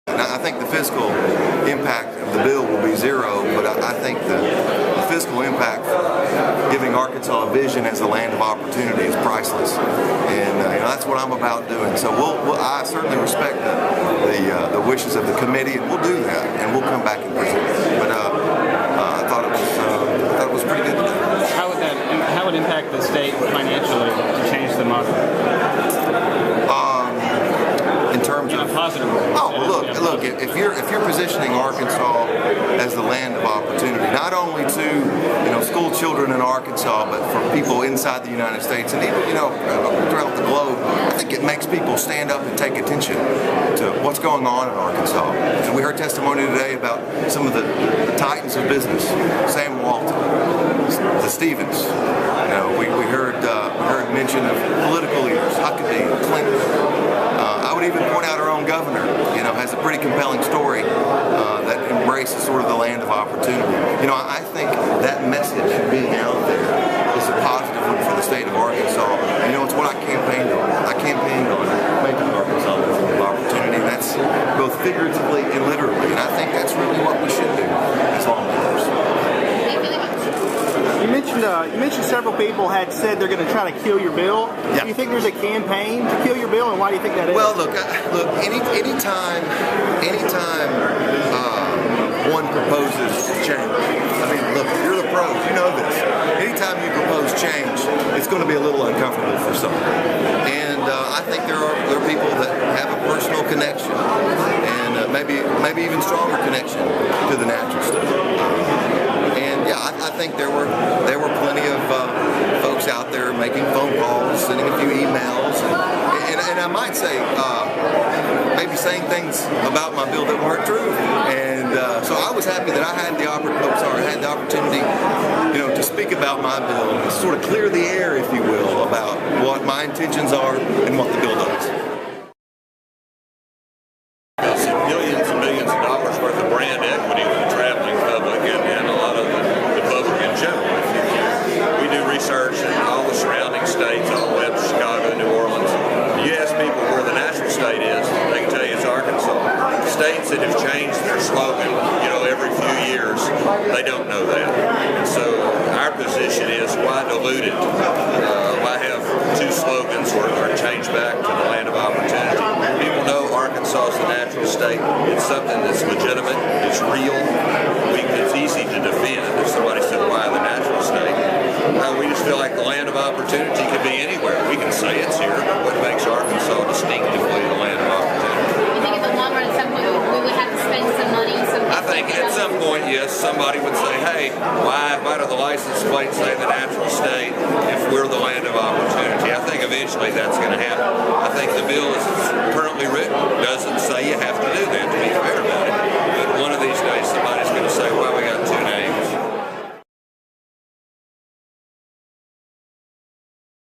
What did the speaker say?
Now, I think the fiscal impact of the bill will be zero, but I think the fiscal impact for giving Arkansas a vision as a land of opportunity is priceless, and that's what I'm about doing. So I certainly respect the wishes of the committee, and we'll do that, and we'll come back and present it. But I thought it was pretty good to do. How would impact the state financially to change the model? In terms of positive way. Look. If you're positioning Arkansas as the land of opportunity, not only to school children in Arkansas, but for people inside the United States and even throughout the globe, I think it makes people stand up and take attention to what's going on in Arkansas. And we heard testimony today about some of the titans of business, Sam Walton, the Stevens. We heard mention of political leaders, Huckabee, Clinton. I would even point out our own governor, has a pretty compelling story that embraces sort of the land of opportunity. I think that message being out there is a positive one for the state of Arkansas. It's what I campaigned on. I campaigned on making Arkansas a land of opportunity, and that's both figuratively and literally. And I think that's really what we should do as lawmakers. You mentioned several people had said they're going to try to kill your bill. Yeah. Do you think there's a campaign to kill your bill, and why do you think that is? Well, look. Anytime one proposes change. Look, you're the pros. You know this. Anytime you propose change, it's going to be a little uncomfortable for some. And I think there are people that have a personal connection, and maybe even stronger connection to the natural state. I think there were plenty of folks out there making phone calls, sending a few emails, and I might say maybe saying things about my bill that weren't true. And so I was happy that I had the opportunity, to speak about my bill and sort of clear the air, if you will, about what my intentions are and what the bill does. Millions and millions of dollars worth of brand equity with the traveling public and a lot of the public in general. We do research in all the surrounding states, all the way up to Chicago, New Orleans. You ask people where the natural state is, they can tell you it's Arkansas. States that have changed their slogan, every few years, they don't know that. And so our position is, why dilute it? Why have two slogans or change back to the land of opportunity? People know Arkansas is the natural state. It's something that's legitimate, it's real, it's easy to defend. If somebody said, why the natural state? We just feel like the land of opportunity could be anywhere. We can say it's here, but what makes Arkansas distinctively the land of opportunity? You think in the long run, at some point, we would have to spend some money? I think at some point, yes, somebody would say, hey, why do the license plates say the natural state if we're the land of opportunity? I think eventually that's going to happen. I think the bill as it's currently written doesn't say you have to do that, to be fair about it.